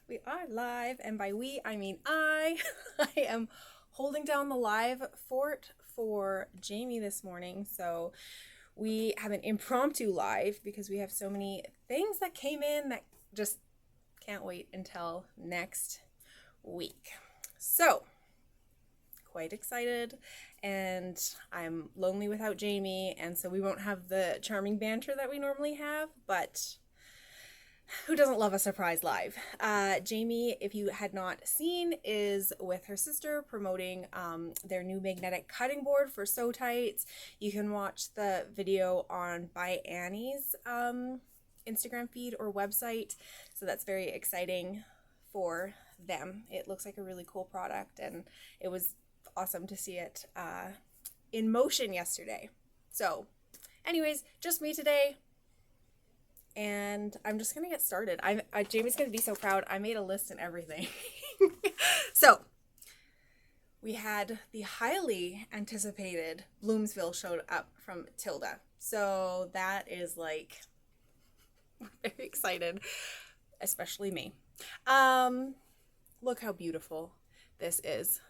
We are live, and by we, I mean I. I am holding down the live fort for Jamie this morning, so we have an impromptu live because we have so many things that came in that just can't wait until next week. So, quite excited, and I'm lonely without Jamie, and so we won't have the charming banter that we normally have, but who doesn't love a surprise live? Jamie, if you had not seen, is with her sister promoting their new magnetic cutting board for SewTites. You can watch the video on by Annie's Instagram feed or website. So that's very exciting for them. It looks like a really cool product, and it was awesome to see it in motion yesterday. So anyways, just me today. And I'm just gonna get started. Jamie's gonna be so proud. I made a list and everything. So we had the highly anticipated Bloomsville showed up from Tilda. So that is like very excited, especially me. Look how beautiful this is.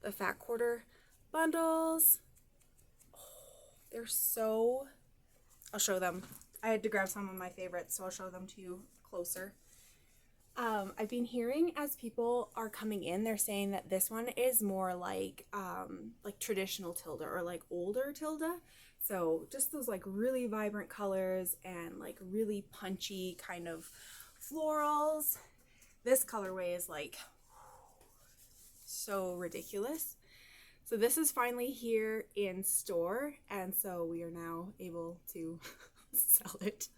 The fat quarter bundles. Oh, they're so. I'll show them. I had to grab some of my favorites, so I'll show them to you closer. I've been hearing as people are coming in, they're saying that this one is more like traditional Tilda or like older Tilda. So just those like really vibrant colors and like really punchy kind of florals. This colorway is like so ridiculous. So this is finally here in store, and so we are now able to sell it.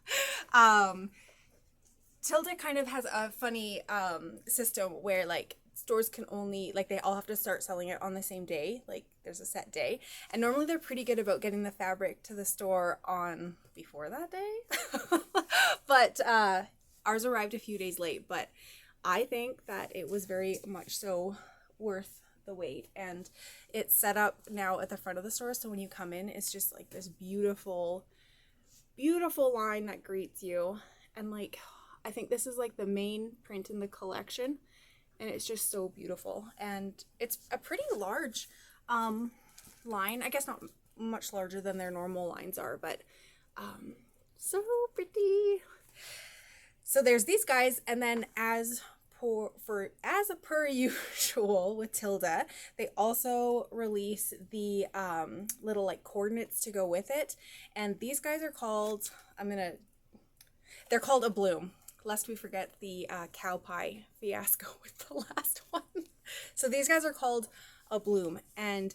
Tilda kind of has a funny system where like stores can only, like, they all have to start selling it on the same day. Like there's a set day, and normally they're pretty good about getting the fabric to the store on before that day. But ours arrived a few days late, but I think that it was very much so worth the wait, and it's set up now at the front of the store, so when you come in, it's just like this beautiful line that greets you. And like, I think this is like the main print in the collection, and it's just so beautiful, and it's a pretty large line. I guess not much larger than their normal lines are, but so pretty. So there's these guys, and then as per usual with Tilda, they also release the little like coordinates to go with it, and these guys are called, they're called a bloom, lest we forget the cow pie fiasco with the last one. So these guys are called a bloom, and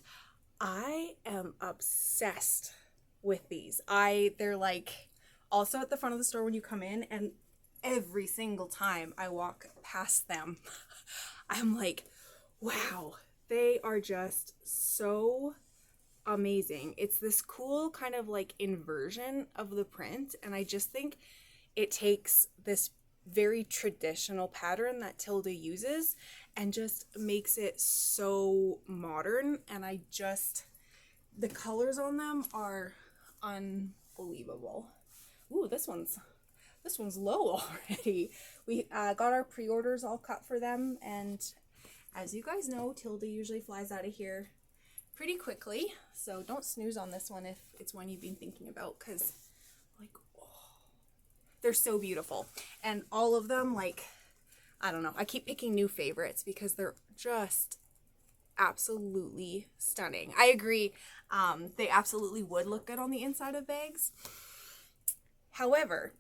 I am obsessed with these. They're like also at the front of the store when you come in, and every single time I walk past them, I'm like, wow, they are just so amazing. It's this cool kind of like inversion of the print, and I just think it takes this very traditional pattern that Tilda uses and just makes it so modern, and the colors on them are unbelievable. Ooh, this one's low already. We got our pre-orders all cut for them, and as you guys know, Tilda usually flies out of here pretty quickly, so don't snooze on this one if it's one you've been thinking about, because like, oh, they're so beautiful. And all of them, like, I don't know, I keep picking new favorites because they're just absolutely stunning. I agree, they absolutely would look good on the inside of bags. However,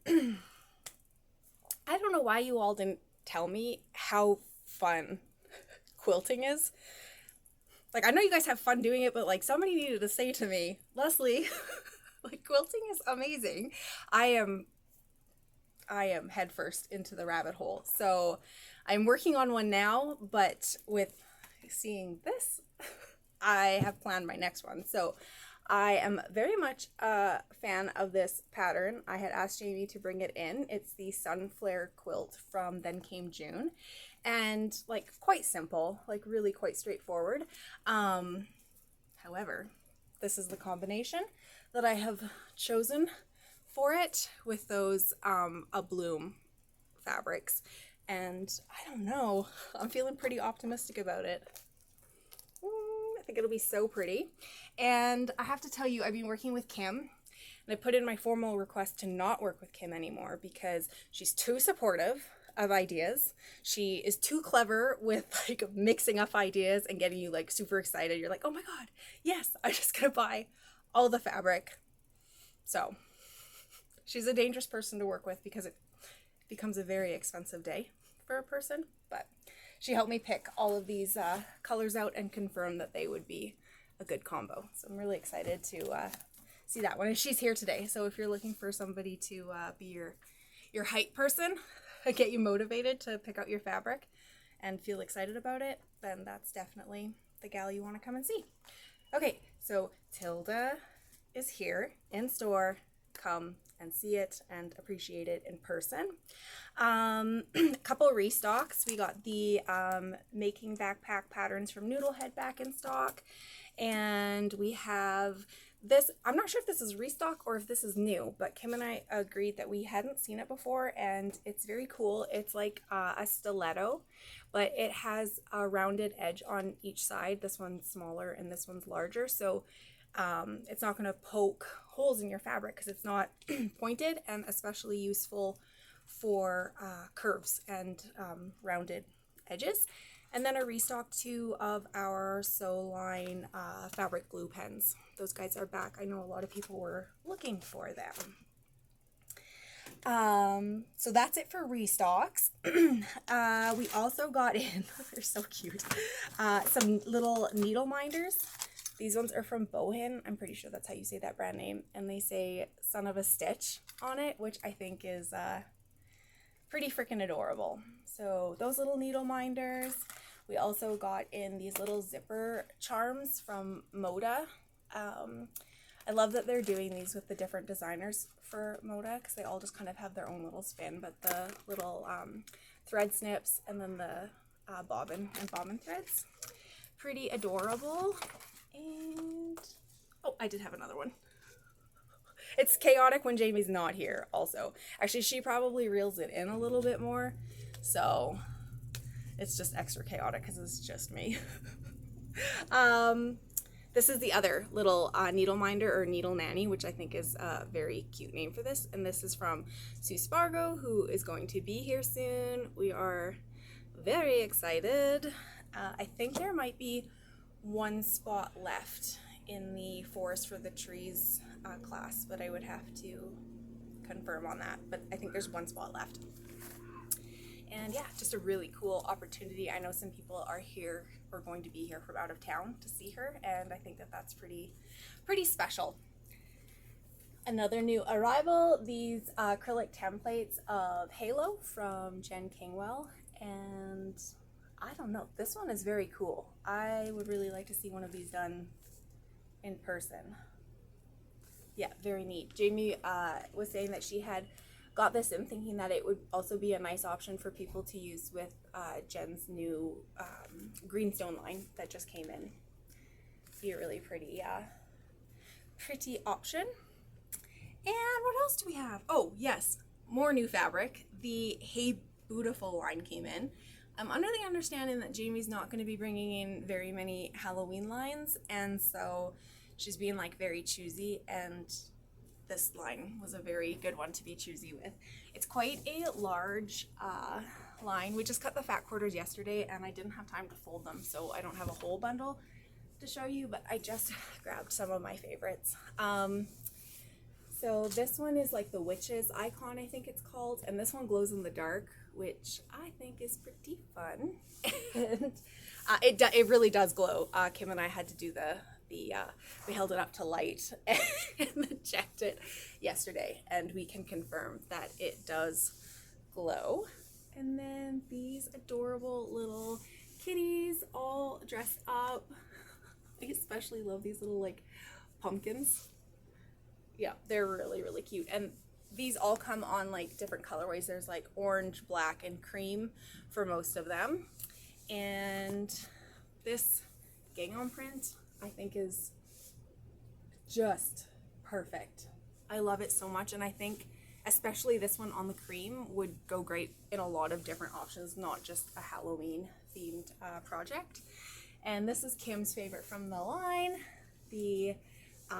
I don't know why you all didn't tell me how fun quilting is. Like, I know you guys have fun doing it, but like, somebody needed to say to me, Lesley, like, quilting is amazing. I am headfirst into the rabbit hole. So I'm working on one now, but with seeing this, I have planned my next one. So I am very much a fan of this pattern. I had asked Jamie to bring it in. It's the Sunflare quilt from Then Came June, and like quite simple, like really quite straightforward. However, this is the combination that I have chosen for it with those a bloom fabrics, and I don't know, I'm feeling pretty optimistic about it. I think it'll be so pretty. And I have to tell you, I've been working with Kim, and I put in my formal request to not work with Kim anymore because she's too supportive of ideas. She is too clever with like mixing up ideas and getting you like super excited. You're like, oh my god, yes, I'm just gonna buy all the fabric. So she's a dangerous person to work with because it becomes a very expensive day for a person, but she helped me pick all of these colors out and confirm that they would be a good combo. So I'm really excited to see that one. And she's here today, so if you're looking for somebody to be your hype person, get you motivated to pick out your fabric and feel excited about it, then that's definitely the gal you want to come and see. Okay, so Tilda is here in store. Come and see it and appreciate it in person. A couple restocks. We got the making backpack patterns from Noodlehead back in stock, and we have this. I'm not sure if this is restock or if this is new, but Kim and I agreed that we hadn't seen it before, and it's very cool. It's like a stiletto, but it has a rounded edge on each side. This one's smaller and this one's larger, so it's not going to poke holes in your fabric because it's not pointed, and especially useful for curves and rounded edges. And then a restock too of our SewLine fabric glue pens. Those guys are back. I know a lot of people were looking for them. So that's it for restocks. We also got in, they're so cute, some little needle minders. These ones are from Bohin. I'm pretty sure that's how you say that brand name. And they say son of a stitch on it, which I think is pretty freaking adorable. So those little needle minders. We also got in these little zipper charms from Moda. I love that they're doing these with the different designers for Moda because they all just kind of have their own little spin, but the little thread snips and then the bobbin threads. Pretty adorable. And oh, I did have another one. It's chaotic when Jamie's not here also. Actually, she probably reels it in a little bit more, so it's just extra chaotic because it's just me. This is the other little needle minder or needle nanny, which I think is a very cute name for this. And this is from Sue Spargo, who is going to be here soon. We are very excited. I think there might be one spot left in the Forest for the Trees class, but I would have to confirm on that. But I think there's one spot left. And yeah, just a really cool opportunity. I know some people are here or going to be here from out of town to see her, and I think that that's pretty special. Another new arrival, these acrylic templates of Halo from Jen Kingwell, and I don't know, this one is very cool. I would really like to see one of these done in person. Yeah, very neat. Jamie was saying that she had got this in thinking that it would also be a nice option for people to use with Jen's new greenstone line that just came in. Be a really pretty option. And what else do we have? Oh yes, more new fabric. The Hey Bootiful line came in. I'm under the understanding that Jamie's not going to be bringing in very many Halloween lines, and so she's being like very choosy, and this line was a very good one to be choosy with. It's quite a large line. We just cut the fat quarters yesterday and I didn't have time to fold them, so I don't have a whole bundle to show you, but I just grabbed some of my favorites. So this one is like the witch's icon, I think it's called, and this one glows in the dark, which I think is pretty fun. And it really does glow. Kim and I had to do we held it up to light and then checked it yesterday, and we can confirm that it does glow. And then these adorable little kitties all dressed up. I especially love these little like pumpkins. Yeah, they're really, really cute. And these all come on like different colorways. There's like orange, black, and cream for most of them. And this gingham print I think is just perfect. I love it so much, and I think especially this one on the cream would go great in a lot of different options, not just a Halloween themed project. And this is Kim's favorite from the line, the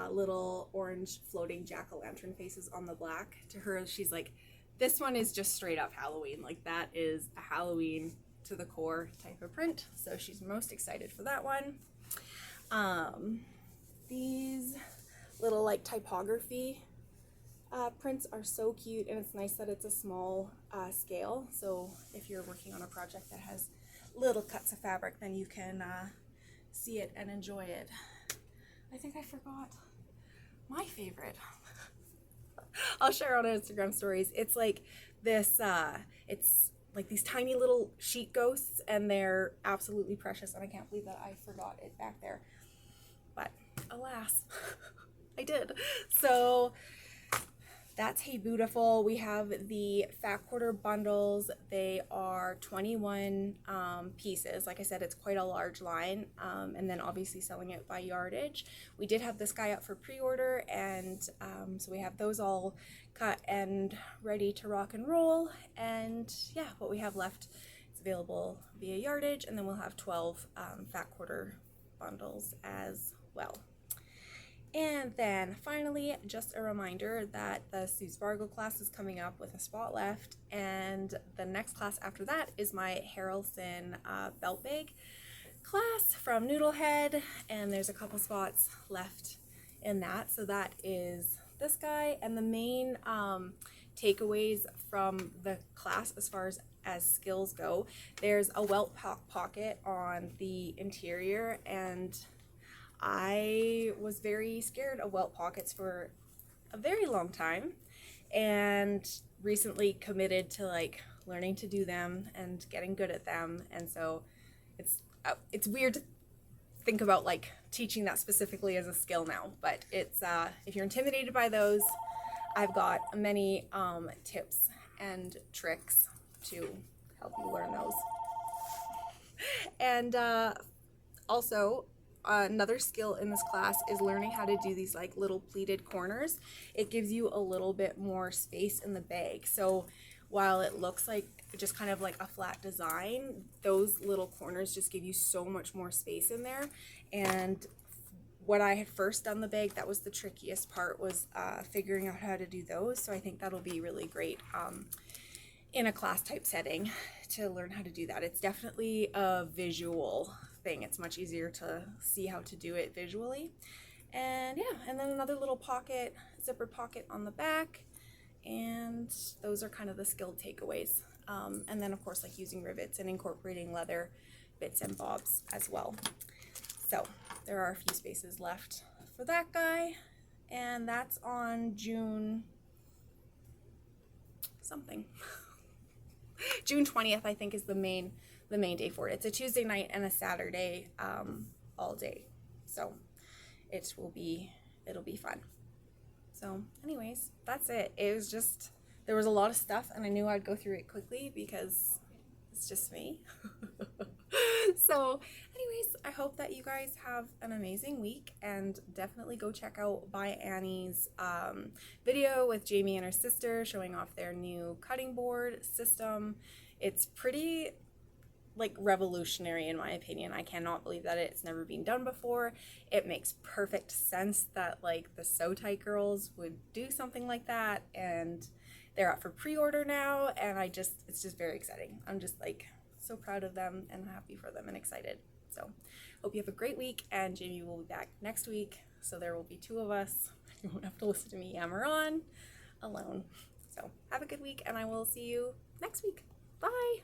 little orange floating jack-o'-lantern faces on the black. To her, she's like, this one is just straight up Halloween. Like, that is a Halloween to the core type of print. So she's most excited for that one. These little like typography prints are so cute, and it's nice that it's a small scale. So if you're working on a project that has little cuts of fabric, then you can see it and enjoy it. I think I forgot my favorite. I'll share on Instagram stories. It's like this, it's like these tiny little sheet ghosts, and they're absolutely precious, and I can't believe that I forgot it back there. But alas, I did. So that's Hey Bootiful. We have the fat quarter bundles. They are 21 pieces. Like I said, it's quite a large line, and then obviously selling it by yardage. We did have this guy up for pre-order, and so we have those all cut and ready to rock and roll. And yeah, what we have left is available via yardage, and then we'll have 12 fat quarter bundles as well. And then finally, just a reminder that the Sue Spargo class is coming up with a spot left, and the next class after that is my Harrelson belt bag class from Noodlehead, and there's a couple spots left in that. So that is this guy, and the main takeaways from the class as far as skills go, there's a welt pocket on the interior, and I was very scared of welt pockets for a very long time, and recently committed to like learning to do them and getting good at them. And so it's weird to think about like teaching that specifically as a skill now, but it's if you're intimidated by those, I've got many tips and tricks to help you learn those. And also, another skill in this class is learning how to do these like little pleated corners. It gives you a little bit more space in the bag. So while it looks like just kind of like a flat design, those little corners just give you so much more space in there. And when I had first done the bag, that was the trickiest part, was figuring out how to do those. So I think that'll be really great in a class type setting to learn how to do that. It's definitely a visual thing. It's much easier to see how to do it visually. And yeah, and then another little pocket, zipper pocket on the back, and those are kind of the skilled takeaways. And then of course like using rivets and incorporating leather bits and bobs as well. So there are a few spaces left for that guy, and that's on June something. June 20th, I think, is the main day for it. It's a Tuesday night and a Saturday all day, so it'll be fun. So anyways, that's it. It was just, there was a lot of stuff, and I knew I'd go through it quickly because it's just me. So anyways, I hope that you guys have an amazing week, and definitely go check out By Annie's video with Jamie and her sister showing off their new cutting board system. It's pretty like revolutionary in my opinion. I cannot believe that it's never been done before. It makes perfect sense that like the SewTite girls would do something like that, and they're up for pre-order now, and it's just very exciting. I'm just like so proud of them and happy for them and excited. So hope you have a great week, and Jamie will be back next week, so there will be 2 of us. You won't have to listen to me yammer on alone. So have a good week, and I will see you next week. Bye.